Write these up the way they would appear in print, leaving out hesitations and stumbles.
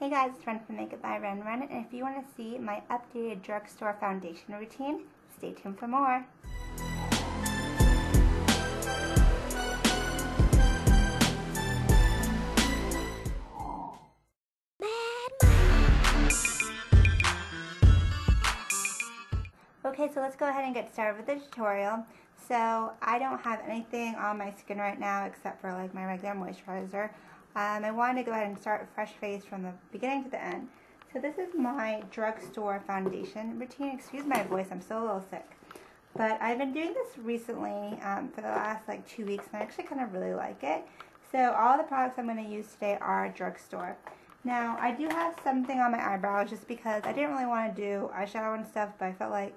Hey guys, it's Ren from Makeup by Ren, and if you want to see my updated drugstore foundation routine, stay tuned for more. Okay, so let's go ahead and get started with the tutorial. So I don't have anything on my skin right now except for like my regular moisturizer. I wanted to go ahead and start a fresh face from the beginning to the end. So this is my drugstore foundation routine. Excuse my voice, I'm still a little sick. But I've been doing this recently for the last like 2 weeks, and I actually kind of really like it. So all the products I'm going to use today are drugstore. Now I do have something on my eyebrows just because I didn't really want to do eyeshadow and stuff, but I felt like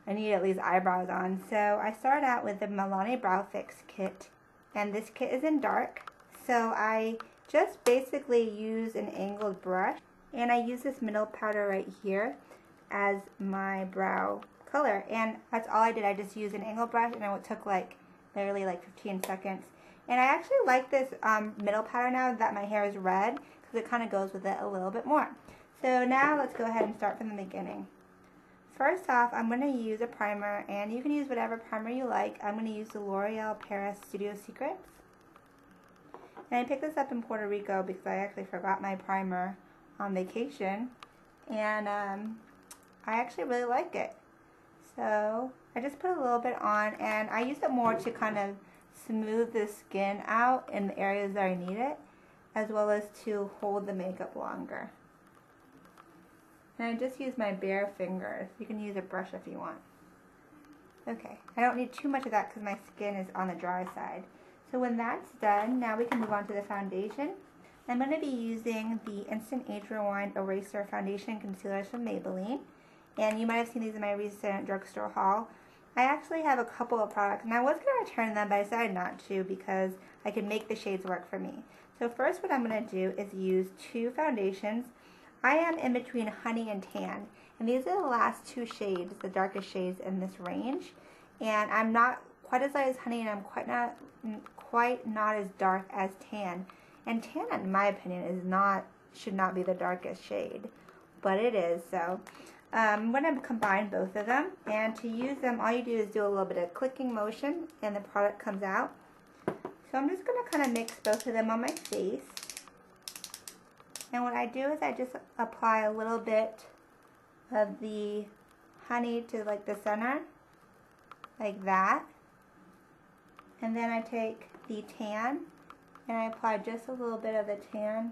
I needed at least eyebrows on. So I started out with the Milani Brow Fix kit, and this kit is in dark. So I just basically use an angled brush, and I use this middle powder right here as my brow color, and that's all I did. I just used an angled brush, and it took like literally like 15 seconds. And I actually like this middle powder now that my hair is red, because it kind of goes with it a little bit more. So now let's go ahead and start from the beginning. First off, I'm going to use a primer, and you can use whatever primer you like. I'm going to use the L'Oreal Paris Studio Secrets. And I picked this up in Puerto Rico because I actually forgot my primer on vacation. And I actually really like it. So I just put a little bit on, and I use it more to kind of smooth the skin out in the areas that I need it, as well as to hold the makeup longer. And I just use my bare fingers. You can use a brush if you want. Okay, I don't need too much of that because my skin is on the dry side. So when that's done, now we can move on to the foundation. I'm going to be using the Instant Age Rewind Eraser Foundation and Concealers from Maybelline. And you might have seen these in my recent drugstore haul. I actually have a couple of products, and I was going to return them, but I decided not to because I could make the shades work for me. So first what I'm going to do is use two foundations. I am in between Honey and Tan, and these are the last two shades, the darkest shades in this range. And I'm not quite as light as Honey, and I'm quite not as dark as Tan. And Tan, in my opinion, should not be the darkest shade, but it is. So I'm going to combine both of them, and to use them, all you do is do a little bit of clicking motion, and the product comes out. So I'm just going to kind of mix both of them on my face. And what I do is I just apply a little bit of the honey to like the center, like that. And then I take the tan and I apply just a little bit of the tan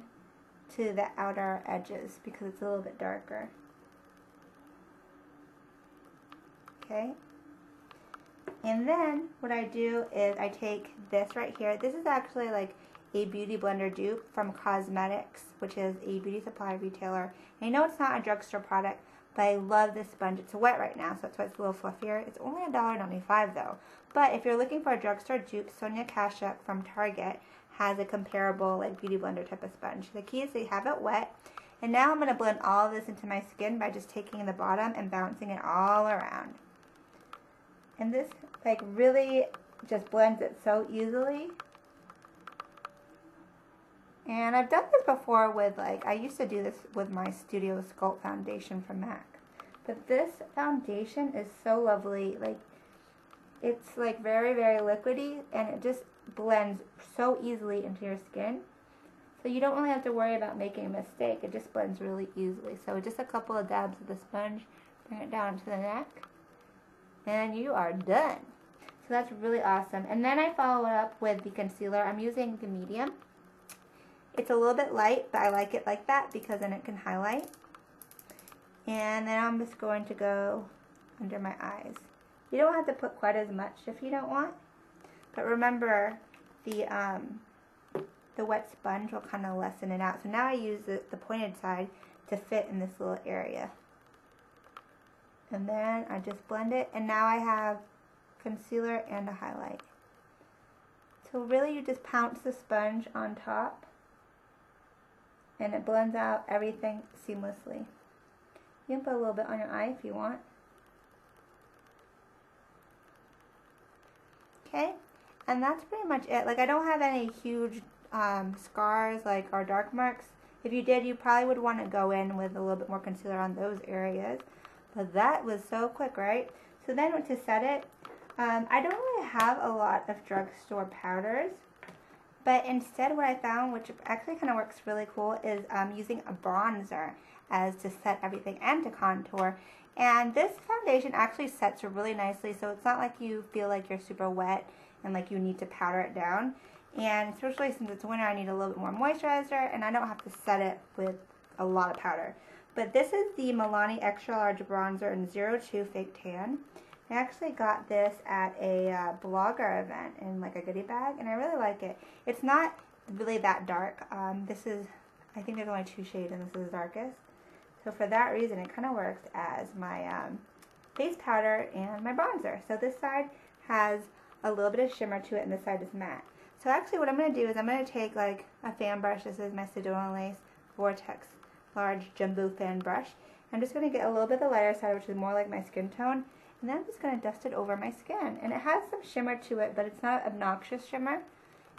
to the outer edges because it's a little bit darker. Okay. And then what I do is I take this right here. This is actually like a beauty blender dupe from Cosmetics, which is a beauty supply retailer. And I know it's not a drugstore product, but I love this sponge. It's wet right now, so that's why it's a little fluffier. It's only $1.95 though. But if you're looking for a drugstore dupe, Sonia Kashuk from Target has a comparable like beauty blender type of sponge. The key is to have it wet. And now I'm going to blend all of this into my skin by just taking the bottom and bouncing it all around. And this like really just blends it so easily. And I've done this before with I used to do this with my Studio Sculpt foundation from MAC. But this foundation is so lovely. Like, it's like very, very liquidy, and it just blends so easily into your skin. So you don't really have to worry about making a mistake. It just blends really easily. So just a couple of dabs of the sponge, bring it down to the neck, and you are done. So that's really awesome. And then I follow it up with the concealer. I'm using the medium. It's a little bit light, but I like it like that because then it can highlight. And then I'm just going to go under my eyes. You don't have to put quite as much if you don't want. But remember, the wet sponge will kind of lessen it out. So now I use the pointed side to fit in this little area. And then I just blend it, and now I have concealer and a highlight. So really you just pounce the sponge on top, and it blends out everything seamlessly. You can put a little bit on your eye if you want. Okay, and that's pretty much it. Like, I don't have any huge scars like or dark marks. If you did, you probably would want to go in with a little bit more concealer on those areas. But that was so quick, right? So then to set it, I don't really have a lot of drugstore powders. But instead what I found, which actually kind of works really cool, is using a bronzer as to set everything and to contour. And this foundation actually sets really nicely, so it's not like you feel like you're super wet and like you need to powder it down. And especially since it's winter, I need a little bit more moisturizer, and I don't have to set it with a lot of powder. But this is the Milani XL Bronzer in 02 Fake Tan. I actually got this at a blogger event in like a goodie bag, and I really like it. It's not really that dark. This is, I think there's only 2 shades, and this is the darkest. So for that reason, it kind of works as my face powder and my bronzer. So this side has a little bit of shimmer to it, and this side is matte. So actually what I'm going to do is I'm going to take like a fan brush. This is my Sedona Lace Vortex Large Jumbo Fan Brush. I'm just going to get a little bit of the lighter side, which is more like my skin tone, and then I'm just going to dust it over my skin. And it has some shimmer to it, but it's not obnoxious shimmer.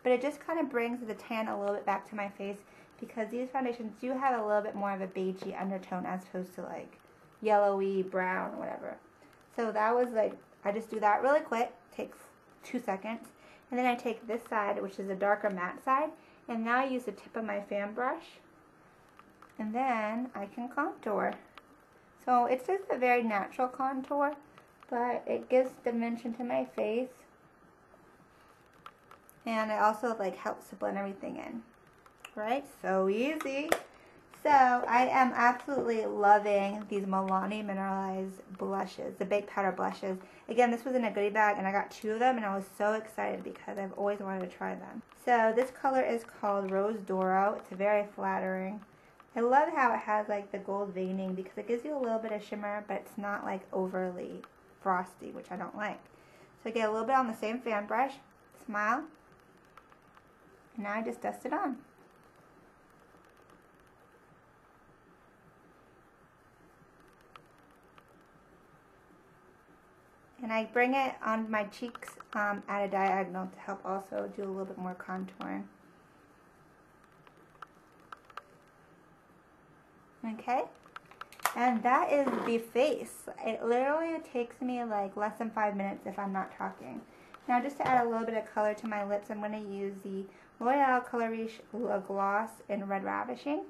But it just kind of brings the tan a little bit back to my face, because these foundations do have a little bit more of a beigey undertone as opposed to like yellowy, brown, or whatever. So that was like, I just do that really quick, takes 2 seconds. And then I take this side, which is a darker matte side, and now I use the tip of my fan brush, and then I can contour. So it's just a very natural contour, but it gives dimension to my face, and it also like helps to blend everything in. Right? So easy. So I am absolutely loving these Milani Mineralized blushes, the baked powder blushes. Again, this was in a goodie bag, and I got 2 of them, and I was so excited because I've always wanted to try them. So this color is called Rose Doro. It's very flattering. I love how it has like the gold veining, because it gives you a little bit of shimmer, but it's not like overly frosty, which I don't like. So I get a little bit on the same fan brush, smile, and now I just dust it on. And I bring it on my cheeks at a diagonal to help also do a little bit more contouring. Okay, and that is the face. It literally takes me like less than 5 minutes if I'm not talking. Now just to add a little bit of color to my lips, I'm going to use the L'Oreal Color Riche Gloss in Red Ravishing.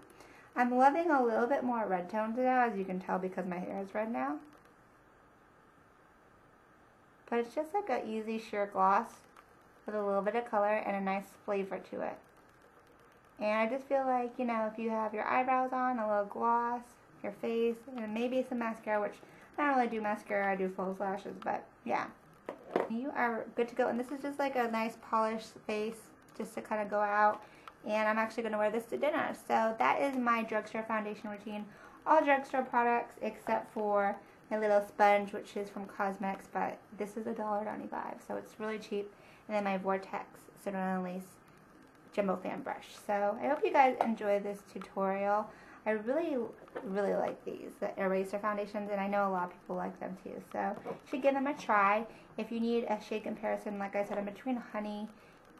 I'm loving a little bit more red tones now, as you can tell because my hair is red now. But it's just like an easy sheer gloss with a little bit of color and a nice flavor to it. And I just feel like, you know, if you have your eyebrows on, a little gloss, your face, and maybe some mascara, which I don't really do mascara, I do false lashes, but yeah. You are good to go. And this is just like a nice polished face just to kind of go out. And I'm actually going to wear this to dinner. So that is my drugstore foundation routine. All drugstore products except for my little sponge, which is from Cosmetics, but this is $1.95, so it's really cheap. And then my Vortex Sedona Lace Jumbo Fan Brush. So I hope you guys enjoy this tutorial. I really like these, the eraser foundations, and I know a lot of people like them too. So you should give them a try. If you need a shade comparison, like I said, I'm between honey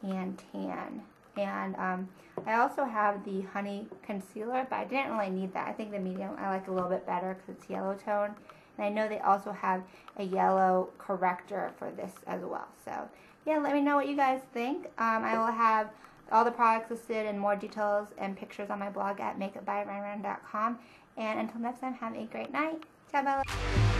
and tan. And I also have the honey concealer, but I didn't really need that. I think the medium I like a little bit better because it's yellow tone. And I know they also have a yellow corrector for this as well. So yeah, let me know what you guys think. I will have all the products listed and more details and pictures on my blog at makeupbyryanran.com. And until next time, have a great night. Ciao, bye.